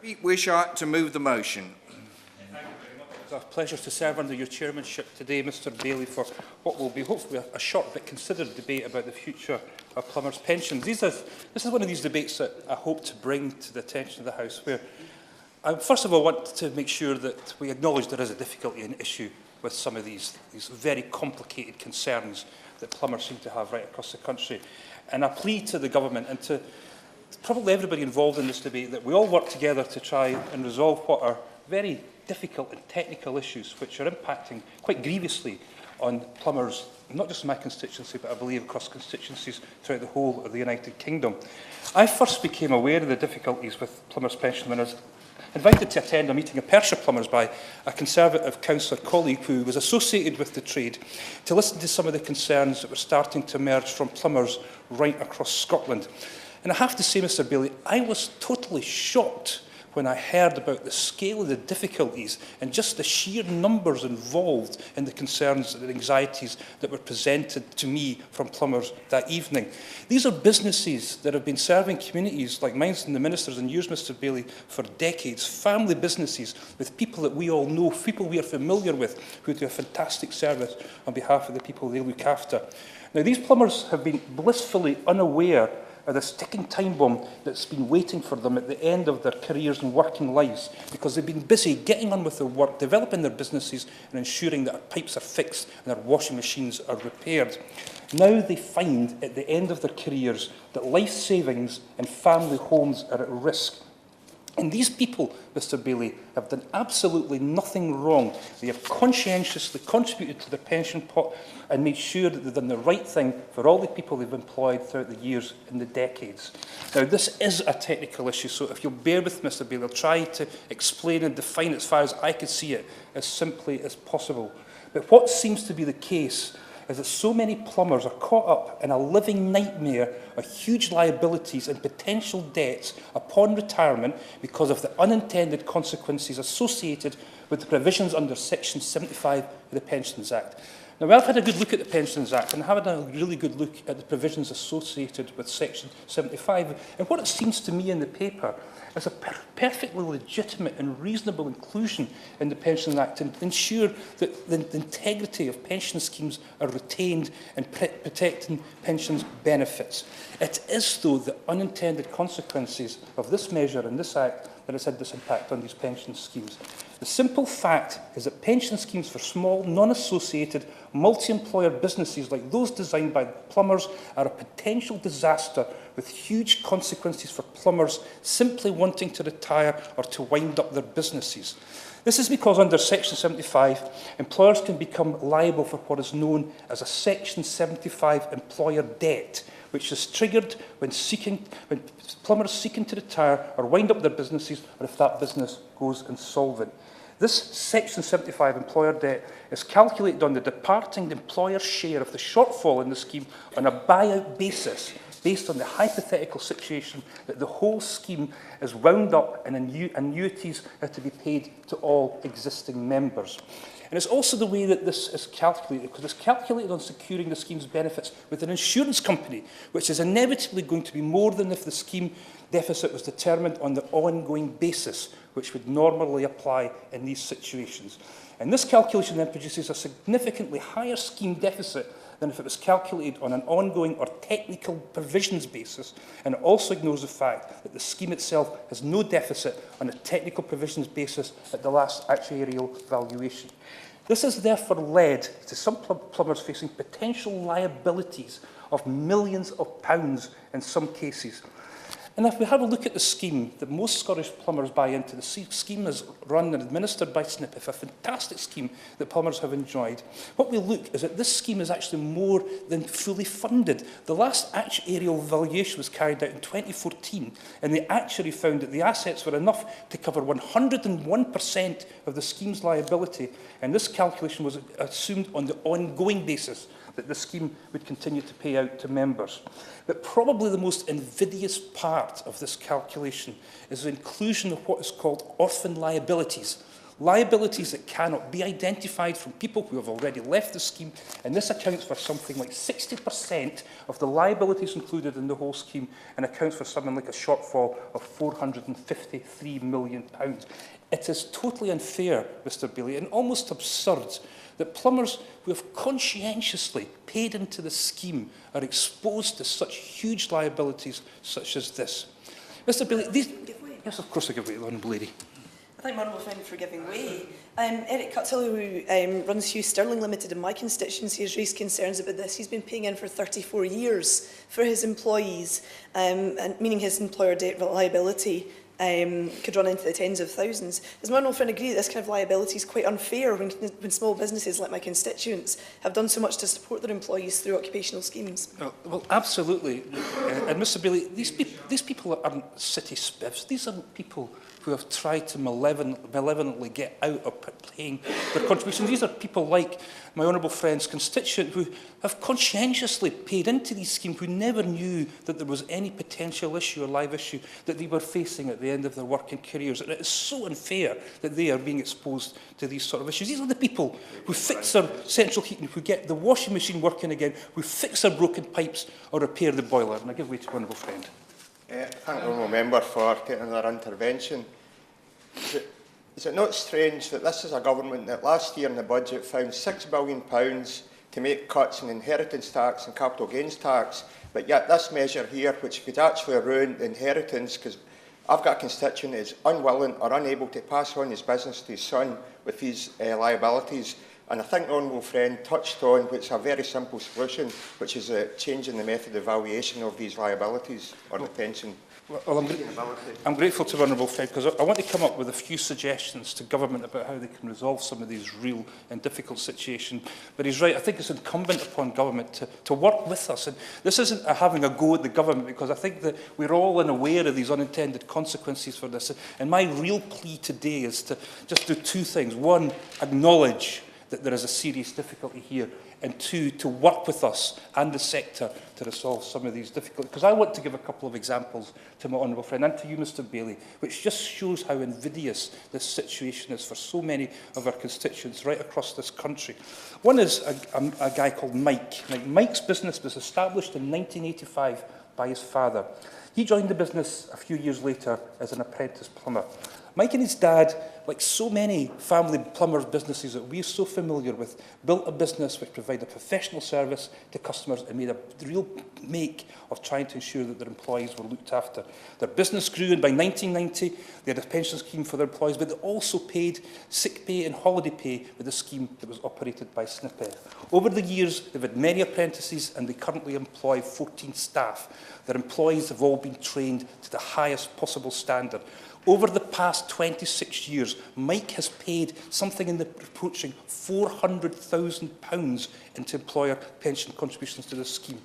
Pete Wishart to move the motion. It's a pleasure to serve under your chairmanship today, Mr Bailey, for what will be hopefully a short but considered debate about the future of plumbers' pensions. This is one of these debates that I hope to bring to the attention of the House, where I first of all want to make sure that we acknowledge there is a difficulty and issue with some of these very complicated concerns that plumbers seem to have right across the country. And I plead to the government and to probably everybody involved in this debate that we all work together to try and resolve what are very difficult and technical issues which are impacting quite grievously on plumbers, not just in my constituency, but I believe across constituencies throughout the whole of the United Kingdom. I first became aware of the difficulties with plumbers' pension when I was invited to attend a meeting of Perthshire plumbers by a Conservative councillor colleague who was associated with the trade to listen to some of the concerns that were starting to emerge from plumbers right across Scotland. And I have to say, Mr Bailey, I was totally shocked when I heard about the scale of the difficulties and just the sheer numbers involved in the concerns and anxieties that were presented to me from plumbers that evening. These are businesses that have been serving communities like mine and the Minister's and yours, Mr Bailey, for decades, family businesses with people that we all know, people we are familiar with, who do a fantastic service on behalf of the people they look after. Now, these plumbers have been blissfully unaware of this ticking time bomb that's been waiting for them at the end of their careers and working lives, because they've been busy getting on with their work, developing their businesses and ensuring that our pipes are fixed and our washing machines are repaired. Now they find at the end of their careers that life savings and family homes are at risk. And these people, Mr Bailey, have done absolutely nothing wrong. They have conscientiously contributed to their pension pot and made sure that they've done the right thing for all the people they've employed throughout the years and the decades. Now, this is a technical issue, so if you'll bear with Mr Bailey, I'll try to explain and define it as far as I can see it as simply as possible. But what seems to be the case is that so many plumbers are caught up in a living nightmare of huge liabilities and potential debts upon retirement because of the unintended consequences associated with the provisions under Section 75 of the Pensions Act. Now, I've had a good look at the Pensions Act and have had a really good look at the provisions associated with Section 75. And what it seems to me in the paper is a perfectly legitimate and reasonable inclusion in the Pensions Act to ensure that the integrity of pension schemes are retained and protecting pensions benefits. It is, though, the unintended consequences of this measure and this Act that has had this impact on these pension schemes. The simple fact is that pension schemes for small, non-associated, multi-employer businesses like those designed by plumbers are a potential disaster with huge consequences for plumbers simply wanting to retire or to wind up their businesses. This is because under Section 75, employers can become liable for what is known as a Section 75 employer debt, which is triggered when plumbers seeking to retire or wind up their businesses, or if that business goes insolvent. This Section 75 employer debt is calculated on the departing employer's share of the shortfall in the scheme on a buyout basis, based on the hypothetical situation that the whole scheme is wound up and annuities are to be paid to all existing members. And it's also the way that this is calculated, because it's calculated on securing the scheme's benefits with an insurance company, which is inevitably going to be more than if the scheme deficit was determined on the ongoing basis, which would normally apply in these situations. And this calculation then produces a significantly higher scheme deficit than if it was calculated on an ongoing or technical provisions basis, and it also ignores the fact that the scheme itself has no deficit on a technical provisions basis at the last actuarial valuation. This has therefore led to some plumbers facing potential liabilities of millions of pounds in some cases. And if we have a look at the scheme that most Scottish plumbers buy into, the scheme is run and administered by SNPIF, a fantastic scheme that plumbers have enjoyed. What we look is that this scheme is actually more than fully funded. The last actuarial valuation was carried out in 2014, and the actuary found that the assets were enough to cover 101% of the scheme's liability, and this calculation was assumed on the ongoing basis that the scheme would continue to pay out to members. But probably the most invidious part of this calculation is the inclusion of what is called orphan liabilities, liabilities that cannot be identified from people who have already left the scheme, and this accounts for something like 60% of the liabilities included in the whole scheme, and accounts for something like a shortfall of £453 million. It is totally unfair, Mr Bailey, and almost absurd that plumbers who have conscientiously paid into the scheme are exposed to such huge liabilities such as this. Mr Bailey, these... Yes, of course I give way to the Honourable Lady. I thank my honourable friend for giving way. Eric Cuthill, who runs Hugh Stirling Limited in my constituency, has raised concerns about this. He's been paying in for 34 years for his employees, and meaning his employer debt liability could run into the tens of thousands. Does my honourable friend agree that this kind of liability is quite unfair when small businesses like my constituents have done so much to support their employees through occupational schemes? Well, absolutely. And Mr Bailey, these people aren't city spiffs. These aren't people who have tried to malevolently get out of paying their contributions. These are people like my honourable friend's constituent who have conscientiously paid into these schemes, who never knew that there was any potential issue or live issue that they were facing at the end of their working careers. And it is so unfair that they are being exposed to these sort of issues. These are the people who fix their central heating, who get the washing machine working again, who fix their broken pipes or repair the boiler. And I give way to my honourable friend. Thank the honourable member for getting their intervention. Is it not strange that this is a government that last year in the budget found £6 billion to make cuts in inheritance tax and capital gains tax, but yet this measure here, which could actually ruin the inheritance, because I've got a constituent that is unwilling or unable to pass on his business to his son with these liabilities. And I think the honourable friend touched on which is a very simple solution, which is changing the method of valuation of these liabilities or the pension. Well, I'm grateful to the honourable friend because I want to come up with a few suggestions to government about how they can resolve some of these real and difficult situations. But he's right, I think it's incumbent upon government to work with us. And this isn't having a go at the government, because I think that we're all unaware of these unintended consequences for this. And my real plea today is to just do two things. One, acknowledge that there is a serious difficulty here, and two, to work with us and the sector to resolve some of these difficulties. Because I want to give a couple of examples to my honourable friend and to you, Mr Bailey, which just shows how invidious this situation is for so many of our constituents right across this country. One is a guy called Mike. Now, Mike's business was established in 1985 by his father. He joined the business a few years later as an apprentice plumber. Mike and his dad, like so many family plumbers businesses that we're so familiar with, built a business which provided professional service to customers and made a real make of trying to ensure that their employees were looked after. Their business grew, and by 1990 they had a pension scheme for their employees, but they also paid sick pay and holiday pay with a scheme that was operated by SNP. Over the years, they've had many apprentices, and they currently employ 14 staff. Their employees have all been trained to the highest possible standard. Over the past 26 years, Mike has paid something in the approaching £400,000 into employer pension contributions to this scheme.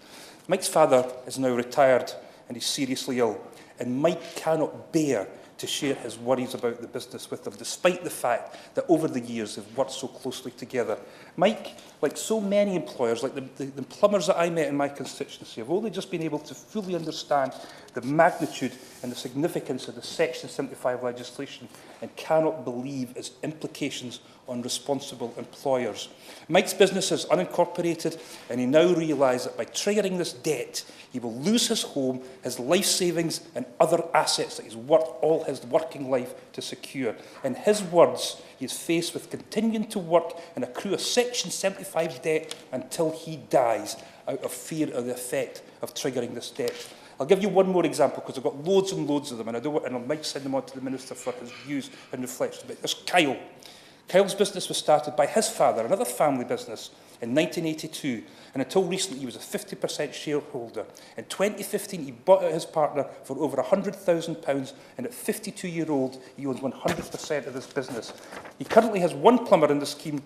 Mike's father is now retired and he's seriously ill, and Mike cannot bear to share his worries about the business with them, despite the fact that over the years they've worked so closely together. Mike, like so many employers, like the plumbers that I met in my constituency, have only just been able to fully understand the magnitude and the significance of the Section 75 legislation and cannot believe its implications on responsible employers. Mike's business is unincorporated, and he now realises that by triggering this debt, he will lose his home, his life savings and other assets that he's worked all his working life to secure. In his words, he is faced with continuing to work and accrue a Section 75 debt until he dies, out of fear of the effect of triggering this debt. I'll give you one more example, because I've got loads and loads of them, and I might send them on to the Minister for his views and reflections about this. Kyle. Kyle's business was started by his father, another family business, in 1982, and until recently he was a 50% shareholder. In 2015, he bought out his partner for over £100,000, and at 52-year-old, he owns 100% of this business. He currently has one plumber in the scheme,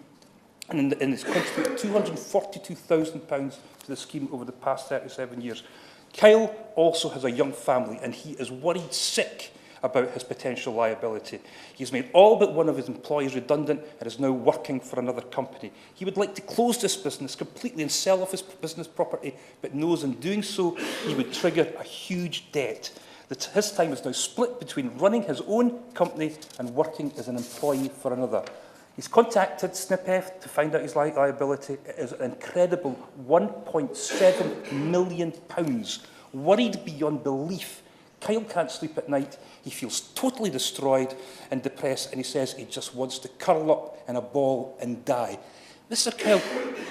and has contributed £242,000 to the scheme over the past 37 years. Kyle also has a young family, and he is worried sick about his potential liability. He's made all but one of his employees redundant and is now working for another company. He would like to close this business completely and sell off his business property, but knows in doing so he would trigger a huge debt. His time is now split between running his own company and working as an employee for another. He's contacted SNPF to find out his liability. It is an incredible £1.7 million. Worried beyond belief. Kyle can't sleep at night. He feels totally destroyed and depressed, and he says he just wants to curl up in a ball and die. Mr. Kyle,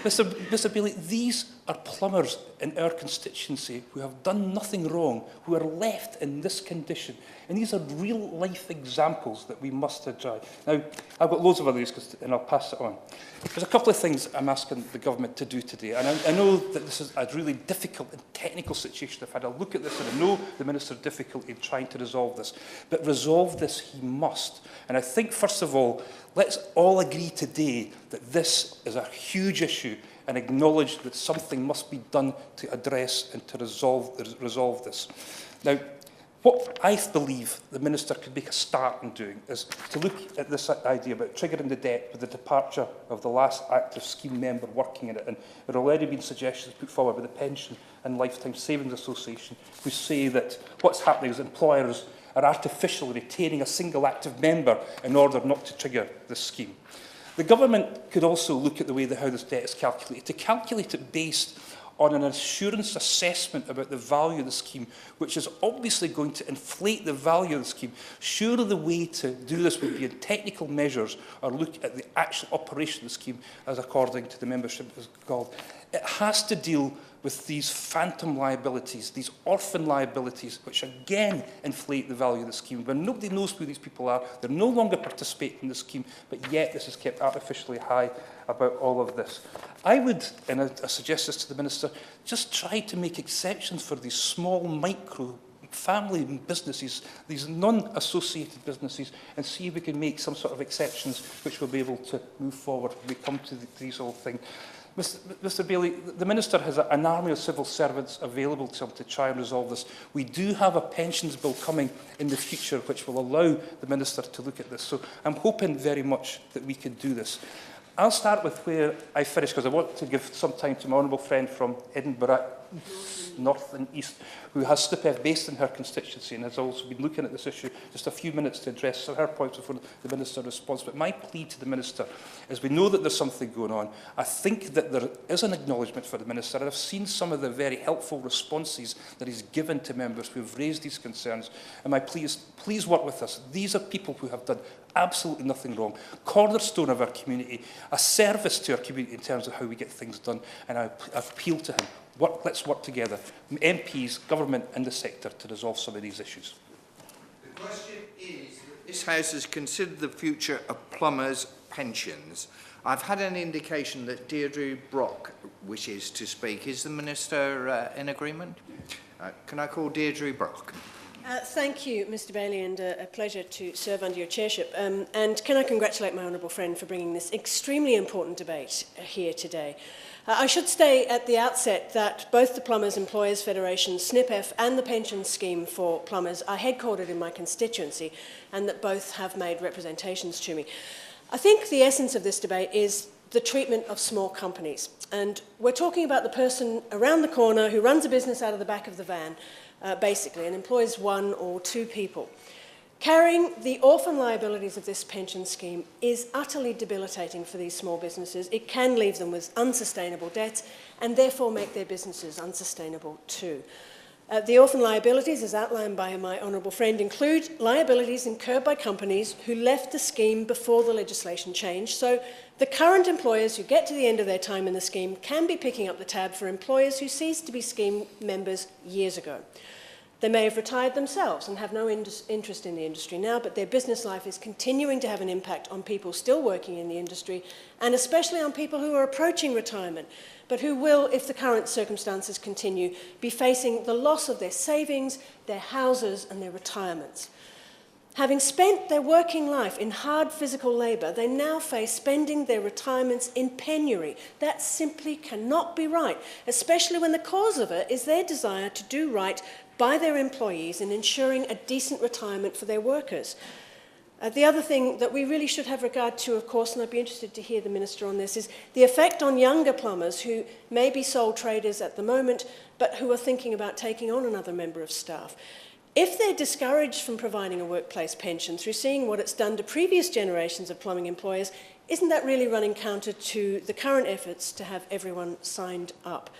Mr. Bailey, these are plumbers in our constituency who have done nothing wrong, who are left in this condition. And these are real-life examples that we must address. Now, I've got loads of others, and I'll pass it on. There's a couple of things I'm asking the government to do today. And I know that this is a really difficult and technical situation. I've had a look at this, and I know the Minister has difficulty in trying to resolve this. But resolve this he must. And I think, first of all, let's all agree today that this is a huge issue and acknowledge that something must be done to address and to resolve this. Now, what I believe the Minister could make a start in doing is to look at this idea about triggering the debt with the departure of the last active scheme member working in it. And there have already been suggestions put forward by the Pension and Lifetime Savings Association who say that what's happening is employers are artificially retaining a single active member in order not to trigger this scheme. The government could also look at the way that how this debt is calculated, to calculate it based on an assurance assessment about the value of the scheme, which is obviously going to inflate the value of the scheme. Surely the way to do this would be in technical measures or look at the actual operation of the scheme as according to the membership is called. It has to deal with these phantom liabilities, these orphan liabilities, which again inflate the value of the scheme. When nobody knows who these people are, they're no longer participating in the scheme, but yet this is kept artificially high about all of this. I would, and I suggest this to the Minister, just try to make exceptions for these small micro family businesses, these non-associated businesses, and see if we can make some sort of exceptions which will be able to move forward when we come to these whole things. Mr. Bailey, the Minister has an army of civil servants available to him to try and resolve this. We do have a pensions bill coming in the future which will allow the Minister to look at this. So I'm hoping very much that we can do this. I'll start with where I finished because I want to give some time to my honourable friend from Edinburgh, North and East, who has SNPF based in her constituency and has also been looking at this issue. Just a few minutes to address her points before the Minister responds. But my plea to the Minister is we know that there's something going on. I think that there is an acknowledgement for the Minister. And I've seen some of the very helpful responses that he's given to members who have raised these concerns. And my plea is, please work with us. These are people who have done absolutely nothing wrong. Cornerstone of our community, a service to our community in terms of how we get things done. And I appeal to him. Let's work together, MPs, government and the sector, to resolve some of these issues. The question is that this House has considered the future of plumbers' pensions. I've had an indication that Deirdre Brock wishes to speak. Is the Minister in agreement? Can I call Deirdre Brock? Thank you, Mr Bailey, and a pleasure to serve under your chairship. And can I congratulate my honourable friend for bringing this extremely important debate here today. I should say at the outset that both the Plumbers Employers Federation, SNPF, and the pension scheme for plumbers are headquartered in my constituency, and that both have made representations to me. I think the essence of this debate is the treatment of small companies. And we're talking about the person around the corner who runs a business out of the back of the van, basically, and employs one or two people. Carrying the orphan liabilities of this pension scheme is utterly debilitating for these small businesses. It can leave them with unsustainable debts and therefore make their businesses unsustainable too. The orphan liabilities, as outlined by my honourable friend, include liabilities incurred by companies who left the scheme before the legislation changed. So the current employers who get to the end of their time in the scheme can be picking up the tab for employers who ceased to be scheme members years ago. They may have retired themselves and have no interest in the industry now, but their business life is continuing to have an impact on people still working in the industry, and especially on people who are approaching retirement, but who will, if the current circumstances continue, be facing the loss of their savings, their houses, and their retirements. Having spent their working life in hard physical labour, they now face spending their retirements in penury. That simply cannot be right, especially when the cause of it is their desire to do right by their employees in ensuring a decent retirement for their workers. The other thing that we really should have regard to, of course, and I'd be interested to hear the Minister on this, is the effect on younger plumbers who may be sole traders at the moment, but who are thinking about taking on another member of staff. If they're discouraged from providing a workplace pension through seeing what it's done to previous generations of plumbing employers, isn't that really running counter to the current efforts to have everyone signed up?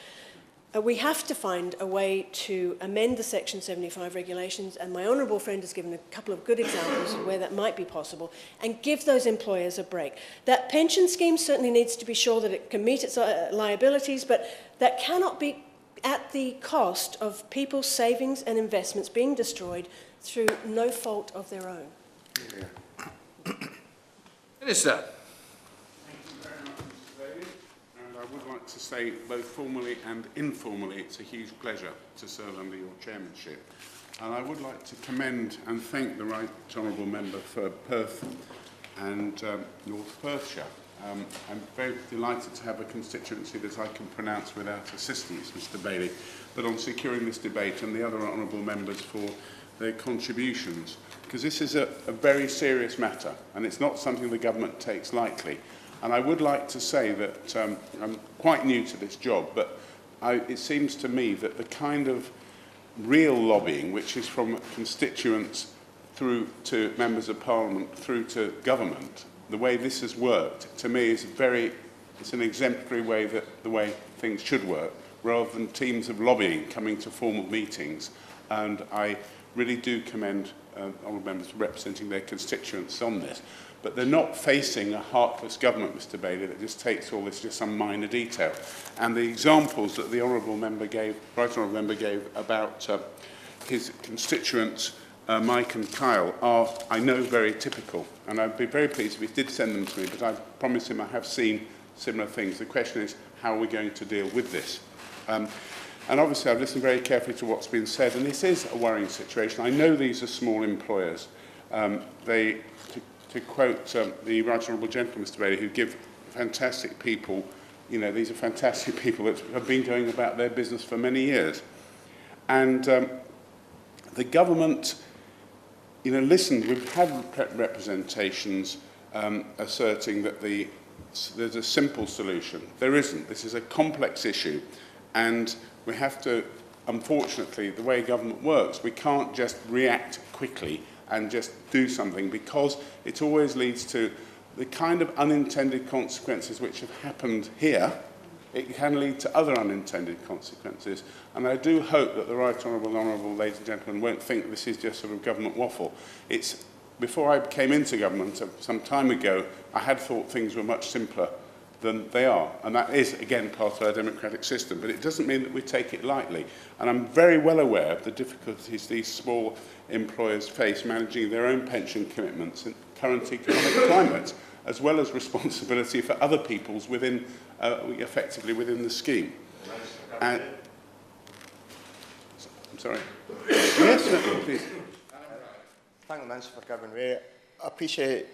We have to find a way to amend the Section 75 regulations, and my honourable friend has given a couple of good examples of where that might be possible, and give those employers a break. That pension scheme certainly needs to be sure that it can meet its liabilities, but that cannot be at the cost of people's savings and investments being destroyed through no fault of their own. Minister. I would like to say, both formally and informally, it's a huge pleasure to serve under your chairmanship. And I would like to commend and thank the Right Honourable Member for Perth and North Perthshire. I'm very delighted to have a constituency that I can pronounce without assistance, Mr Bailey, but on securing this debate and the other honourable members for their contributions, because this is a very serious matter and it's not something the government takes lightly. And I would like to say that I'm quite new to this job, but it seems to me that the kind of real lobbying, which is from constituents through to members of parliament, through to government, the way this has worked, to me is it's an exemplary way that the way things should work, rather than teams of lobbying coming to formal meetings. And I really do commend honourable members for representing their constituents on this. But they're not facing a heartless government, Mr Bailey, that just takes all this to some minor detail. And the examples that the honourable member gave, right honourable member gave about his constituents, Mike and Kyle, are, I know, very typical. And I'd be very pleased if he did send them to me, but I promise him I have seen similar things. The question is, how are we going to deal with this? And obviously, I've listened very carefully to what's been said, and this is a worrying situation. I know these are small employers. To quote the Right Honourable Gentleman, Mr Bailey, who give fantastic people, you know, these are fantastic people that have been going about their business for many years. And the government, you know, listened, we've had representations asserting that there's a simple solution. There isn't. This is a complex issue. And we have to, unfortunately, the way government works, we can't just react quickly and just do something, because it always leads to the kind of unintended consequences which have happened here. It can lead to other unintended consequences. And I do hope that the Right Honourable ladies and gentlemen won't think this is just sort of government waffle. Before I came into government some time ago, I had thought things were much simpler than they are. And that is, again, part of our democratic system. But it doesn't mean that we take it lightly. And I'm very well aware of the difficulties these small employers face managing their own pension commitments in current economic climate, as well as responsibility for other people's within, effectively within the scheme. And, I'm sorry. Yes, please. Thank the Minister for giving way. I appreciate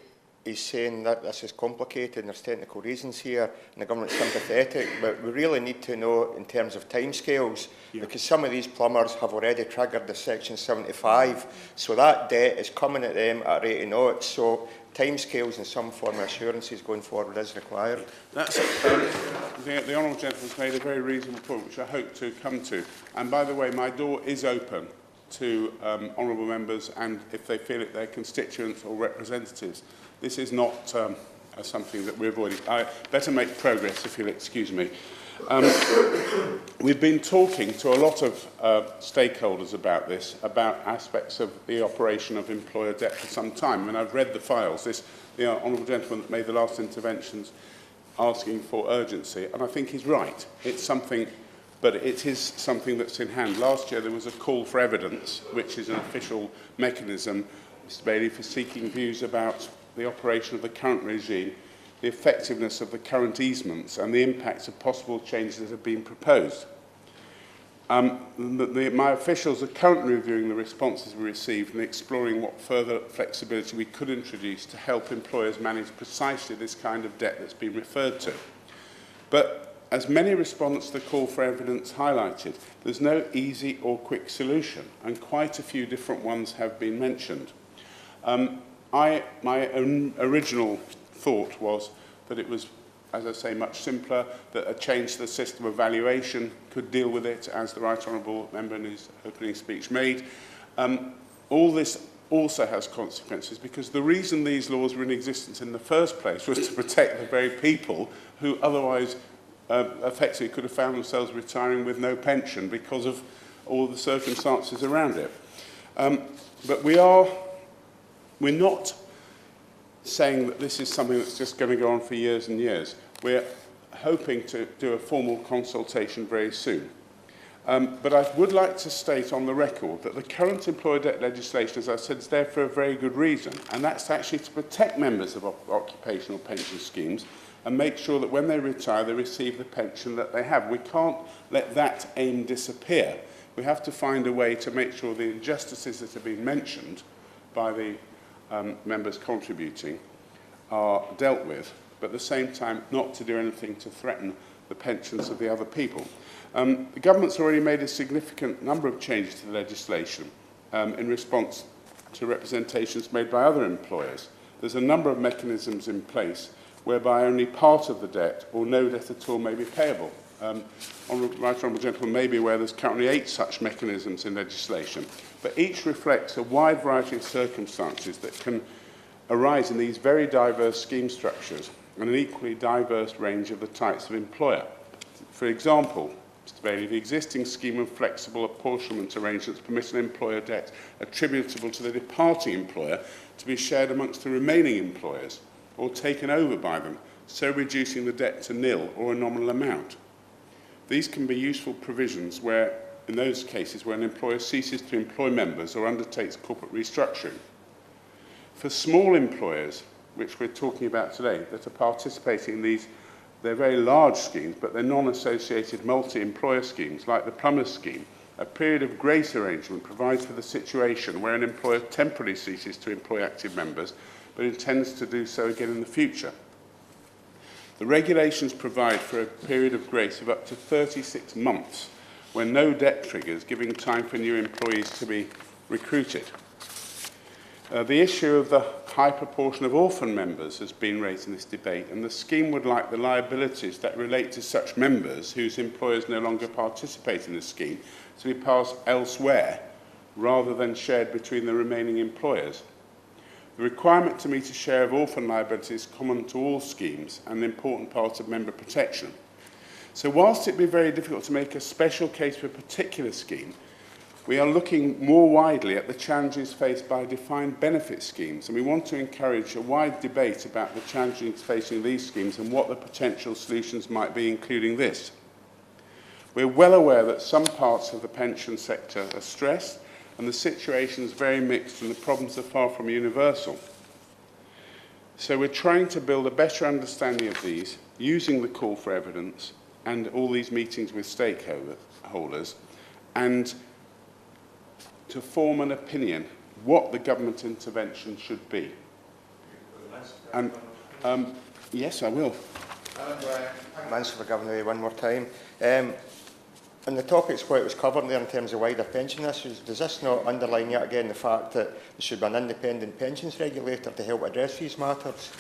he's saying that this is complicated and there's technical reasons here and the government's sympathetic, but we really need to know in terms of timescales, because some of these plumbers have already triggered the Section 75, so that debt is coming at them at 80 knots, so timescales and some form of assurances going forward is required. That's, the Honourable Gentleman's made a very reasonable point, which I hope to come to. And by the way, my door is open to honourable members, and if they feel it, their constituents or representatives. This is not something that we're avoiding. I better make progress, if you'll excuse me. We've been talking to a lot of stakeholders about this, about aspects of the operation of employer debt for some time. And I've read the files. The honourable gentleman that made the last interventions asking for urgency, and I think he's right. It's something, but it is something that's in hand. Last year there was a call for evidence, which is an official mechanism, Mr Bailey, for seeking views about the operation of the current regime, the effectiveness of the current easements and the impacts of possible changes that have been proposed. My officials are currently reviewing the responses we received and exploring what further flexibility we could introduce to help employers manage precisely this kind of debt that's been referred to. But as many respondents to the call for evidence highlighted, there's no easy or quick solution, and quite a few different ones have been mentioned. My own original thought was that it was, as I say, much simpler, that a change to the system of valuation could deal with it, as the Right Honourable Member in his opening speech made, All this also has consequences because the reason these laws were in existence in the first place was to protect the very people who otherwise effectively could have found themselves retiring with no pension because of all the circumstances around it. But we're not saying that this is something that's just going to go on for years and years. We're hoping to do a formal consultation very soon. But I would like to state on the record that the current employer debt legislation, as I said, is there for a very good reason, and that's actually to protect members of occupational pension schemes and make sure that when they retire, they receive the pension that they have. We can't let that aim disappear. We have to find a way to make sure the injustices that have been mentioned by the members contributing are dealt with, but at the same time not to do anything to threaten the pensions of the other people. The government's already made a significant number of changes to the legislation in response to representations made by other employers. There's a number of mechanisms in place whereby only part of the debt or no debt at all may be payable. Right Honourable Gentleman may be aware there's currently 8 such mechanisms in legislation, but each reflects a wide variety of circumstances that can arise in these very diverse scheme structures and an equally diverse range of the types of employer. For example, Mr. Bailey, the existing scheme of flexible apportionment arrangements permit an employer debt attributable to the departing employer to be shared amongst the remaining employers or taken over by them, so reducing the debt to nil or a nominal amount. These can be useful provisions where, in those cases where an employer ceases to employ members or undertakes corporate restructuring. For small employers, which we're talking about today, that are participating in these, they're very large schemes, but they're non-associated multi-employer schemes, like the Plumbers scheme, a period of grace arrangement provides for the situation where an employer temporarily ceases to employ active members, but intends to do so again in the future. The regulations provide for a period of grace of up to 36 months when no debt triggers, giving time for new employees to be recruited. The issue of the high proportion of orphan members has been raised in this debate, and the scheme would like the liabilities that relate to such members whose employers no longer participate in the scheme to be passed elsewhere rather than shared between the remaining employers. The requirement to meet a share of orphan liability is common to all schemes and an important part of member protection. So whilst it be very difficult to make a special case for a particular scheme, we are looking more widely at the challenges faced by defined benefit schemes, and we want to encourage a wide debate about the challenges facing these schemes and what the potential solutions might be, including this. We're well aware that some parts of the pension sector are stressed, and the situation is very mixed and the problems are far from universal. So we're trying to build a better understanding of these, using the call for evidence and all these meetings with stakeholders, and to form an opinion what the government intervention should be. And yes, I will. Thanks for giving away one more time. On the topics where it was covered there in terms of wider pension issues, does this not underline yet again the fact that there should be an independent pensions regulator to help address these matters?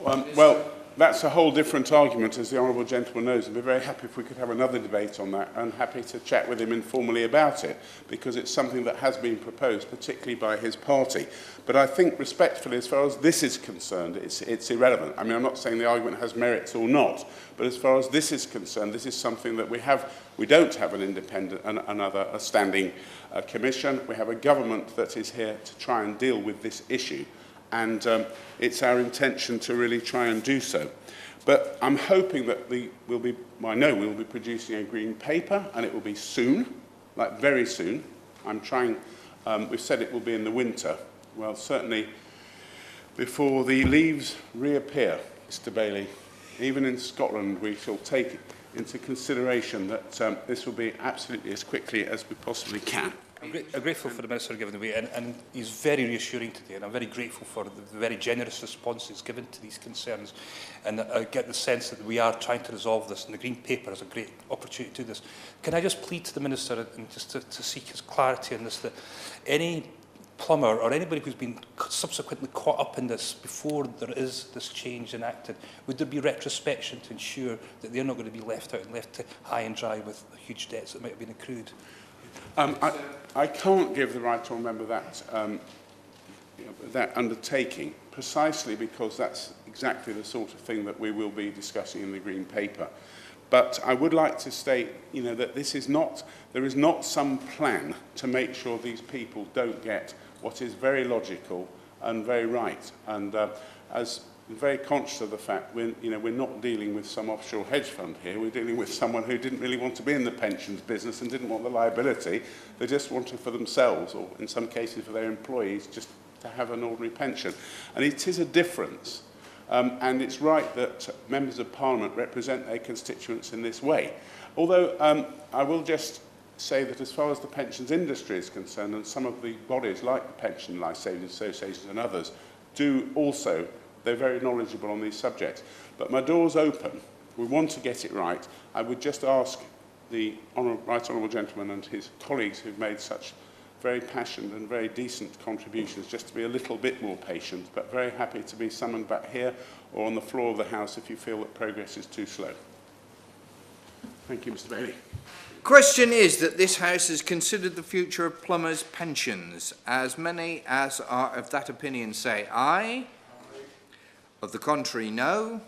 Well, that's a whole different argument, as the Honourable Gentleman knows. I'd be very happy if we could have another debate on that, and happy to chat with him informally about it, because it's something that has been proposed, particularly by his party. But I think, respectfully, as far as this is concerned, it's irrelevant. I mean, I'm not saying the argument has merits or not, but as far as this is concerned, this is something that we don't have an independent, a standing commission. We have a government that is here to try and deal with this issue. And it's our intention to really try and do so. But I'm hoping that I know we'll be producing a green paper, and it will be soon, like very soon. I'm trying, we've said it will be in the winter. Well, certainly before the leaves reappear, Mr. Bailey, even in Scotland, we shall take into consideration that this will be absolutely as quickly as we possibly can. I'm grateful for the Minister giving the way, and he's very reassuring today, and I'm very grateful for the very generous responses given to these concerns. And I get the sense that we are trying to resolve this, and the Green Paper is a great opportunity to do this. Can I just plead to the Minister, and just to seek his clarity on this, that any plumber or anybody who's been subsequently caught up in this before there is this change enacted, would there be retrospection to ensure that they're not going to be left out and left high and dry with huge debts that might have been accrued? I can't give the right honourable member that, that undertaking, precisely because that's exactly the sort of thing that we will be discussing in the Green Paper. But I would like to state, that there is not some plan to make sure these people don't get what is very logical and very right. And as I'm very conscious of the fact we're not dealing with some offshore hedge fund here. We're dealing with someone who didn't really want to be in the pensions business and didn't want the liability. They just wanted for themselves, or in some cases for their employees, just to have an ordinary pension. And it is a difference. And it's right that members of Parliament represent their constituents in this way. Although I will just say that as far as the pensions industry is concerned, and some of the bodies like the Pension Life Savings Associations and others do also, they're very knowledgeable on these subjects. But my door's open. We want to get it right. I would just ask the right honourable gentleman and his colleagues who've made such very passionate and very decent contributions just to be a little bit more patient, but very happy to be summoned back here or on the floor of the House if you feel that progress is too slow. Thank you, Mr. Bailey. Question is that this House has considered the future of plumbers' pensions. As many as are of that opinion say aye. Of the contrary, no.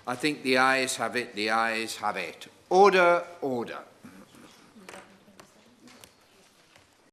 I think the ayes have it, the ayes have it. Order, order.